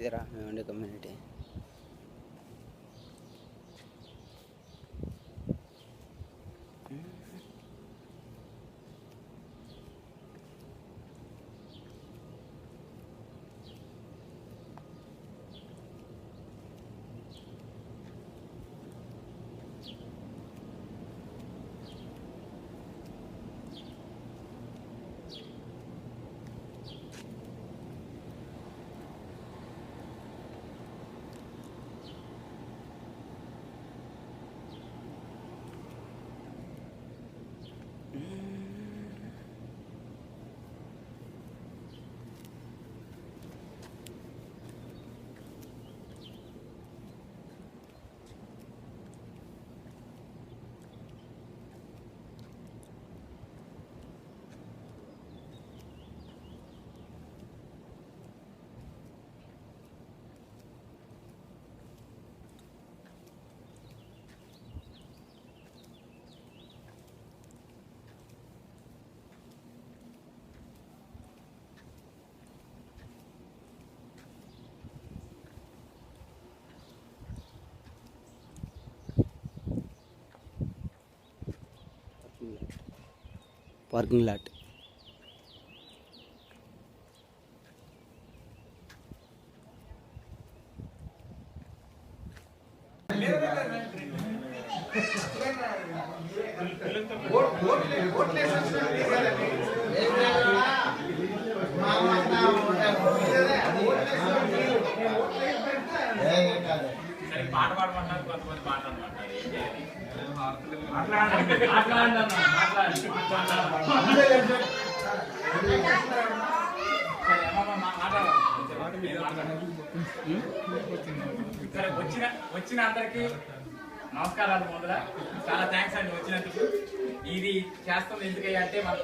ఇదిరా మేము ఉండే కమ్యూనిటీ. Parking lot. పాట పాడమంటారు, కొంతమంది పాట అనమాట. వచ్చిన అందరికి నమస్కారాలు. ముందర చాలా థ్యాంక్స్ అండి వచ్చినందుకు. ఇది చేస్తాం ఎందుకంటే మన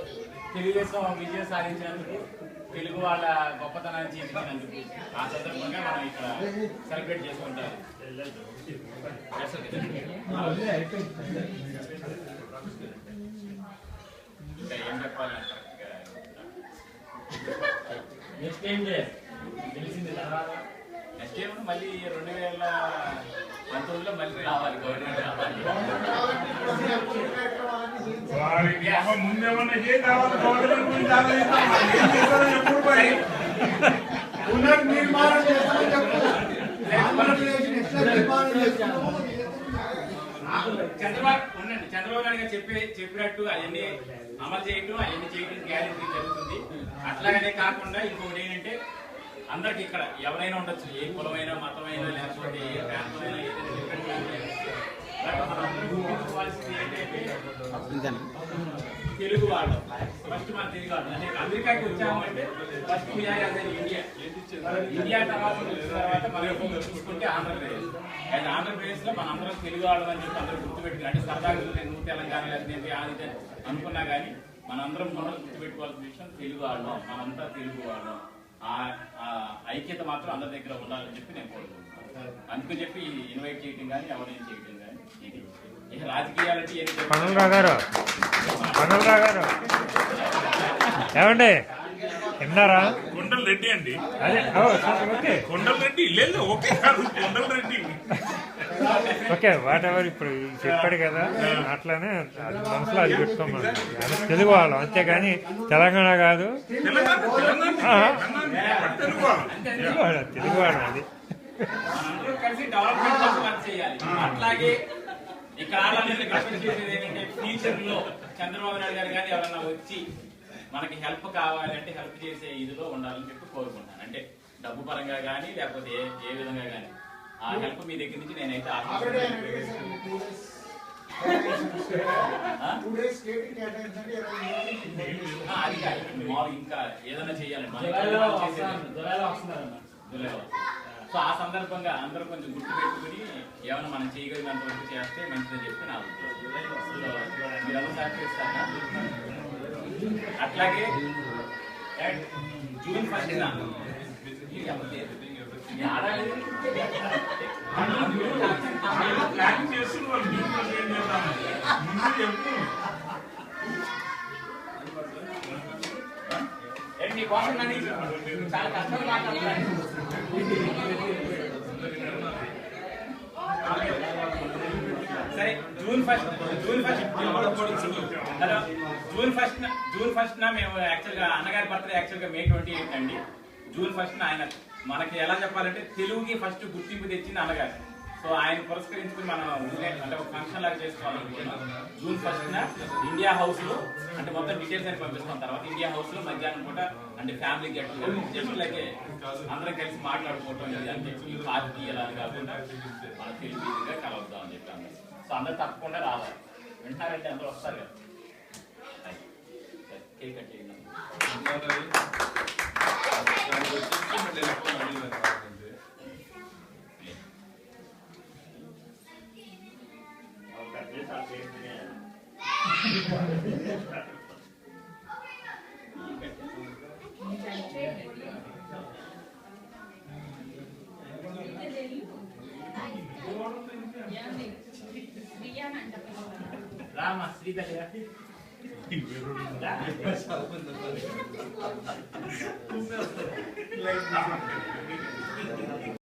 తెలుగుదేశం విజయం సాధించినందుకు, తెలుగు వాళ్ళ గొప్పతనాన్ని చూపించినందుకు ఆ సందర్భంగా మనం ఇక్కడ సెలబ్రేట్ చేసుకుంటాం. ఇంకా ఏం చెప్పాలంటే నెక్స్ట్ ఏం తెలిసింది తర్వాత నెక్స్ట్ ఏమో మళ్ళీ 2019లో మళ్ళీ రావాలి, గవర్నమెంట్ రావాలి. ముందేమన్నా పునర్నిర్మాణం చంద్రబాబు నాయుడు గారు చెప్పినట్టు అవన్నీ అమలు చేయటం, అవన్నీ చేయడం గ్యారెంటీ జరుగుతుంది. అట్లాగనే కాకుండా ఇంకొకటి ఏంటంటే అందరికి ఇక్కడ ఎవరైనా ఉండొచ్చు, ఏ కులమైనా మతమైనా లేకపోతే ఏ ప్రాంతమైనా తెలుగు వాళ్ళు ఫస్ట్ మన తెలుగు వాళ్ళు అంటే అమెరికాకి వచ్చామంటే ఫస్ట్ ఇండియా తర్వాత మనం చూసుకుంటే ఆంధ్రప్రదేశ్. అయితే ఆంధ్రప్రదేశ్ లో మన అందరం తెలుగు వాళ్ళం అని చెప్పి అందరూ గుర్తుపెట్టుకుని అంటే సరదాగా నువ్వు తెలంగాణ లేకపోతే ఆది అనుకున్నా కానీ మనందరం మొదలు గుర్తుపెట్టుకోవాల్సిన విషయం తెలుగు వాళ్ళం, మనంతా తెలుగు వాళ్ళం. ఆ ఐక్యత మాత్రం అందరి దగ్గర ఉండాలని చెప్పి నేను కోరుకుంటున్నాను. అందుకని చెప్పి ఇన్వైట్ చేయడం కానీ ఎవరైనా చేయడం కానీ ఇది ఇక రాజకీయాలకి ఏమండి విన్నారా? కొండల రెడ్డి అండి, అదే కొండల రెడ్డి లేదు, ఓకే కాదు కొండల రెడ్డి. ఓకే వాట్ ఎవర్ ఇప్పుడు చెప్పాడు కదా, అట్లానే అది మనసులో అది పెట్టుకోమని. తెలుగు వాళ్ళం అంతేగాని తెలంగాణ కాదు, తెలుగు వాళ్ళం అది. కలిసి డెవలప్మెంట్ కోసం వర్క్ చేయాలి. అట్లాగే ఇక్కడ ఫ్యూచర్ లో చంద్రబాబు నాయుడు గారు కానీ ఎవరన్నా వచ్చి మనకి హెల్ప్ కావాలంటే హెల్ప్ చేసే ఇదిలో ఉండాలని చెప్పి కోరుకుంటాను. అంటే డబ్బు పరంగా కానీ లేకపోతే ఏ విధంగా కానీ ఆ హెల్ప్ మీ దగ్గర నుంచి నేనైతే అది కాదు, ఇంకా ఏదైనా చేయాలండి. సో ఆ సందర్భంగా అందరూ కొంచెం గుర్తు పెట్టుకుని ఏమైనా మనం చేయగలిగినంత వరకు చేస్తే మంచిదని చెప్పి నా ఉద్దేశం. మీరందరూ సహకరిస్తారా? అట్లాగే జూన్ 1 కోసం నన్ను చాలా కష్టంగా మాట్లాడుతున్నాను. సరే జూన్ ఫస్ట్ మేము యాక్చువల్గా అన్నగారి బర్త్డే యాక్చువల్గా May 28 అండి. జూన్ 1 ఆయన మనకి ఎలా చెప్పాలంటే తెలుగుకి ఫస్ట్ గుర్తింపు తెచ్చింది అన్నగారు. సో ఆయన పురస్కరించుకుని మనం అంటే ఒక ఫంక్షన్ లాగా చేసుకోవాలనుకుంటున్నాం. జూన్ 1 ఇండియా హౌస్ లో అంటే మొత్తం డీటెయిల్స్ అని పంపిస్తాం. తర్వాత ఇండియా హౌస్ లో మధ్యాహ్నం పూట అంటే ఫ్యామిలీ గెట్ జస్ట్ లైక్ అందరం కలిసి మాట్లాడుకోవటం అంటే ఈ పార్టీ ఎలా కాకుండా మన తెలుగుగా కలవద్దాం అని చెప్పి అందరూ. సో అందరు తప్పకుండా రావాలి. వింటారంటే అందరూ వస్తారు కదా. కేక్ కట్ చేయండి. రామా శ్రీధర్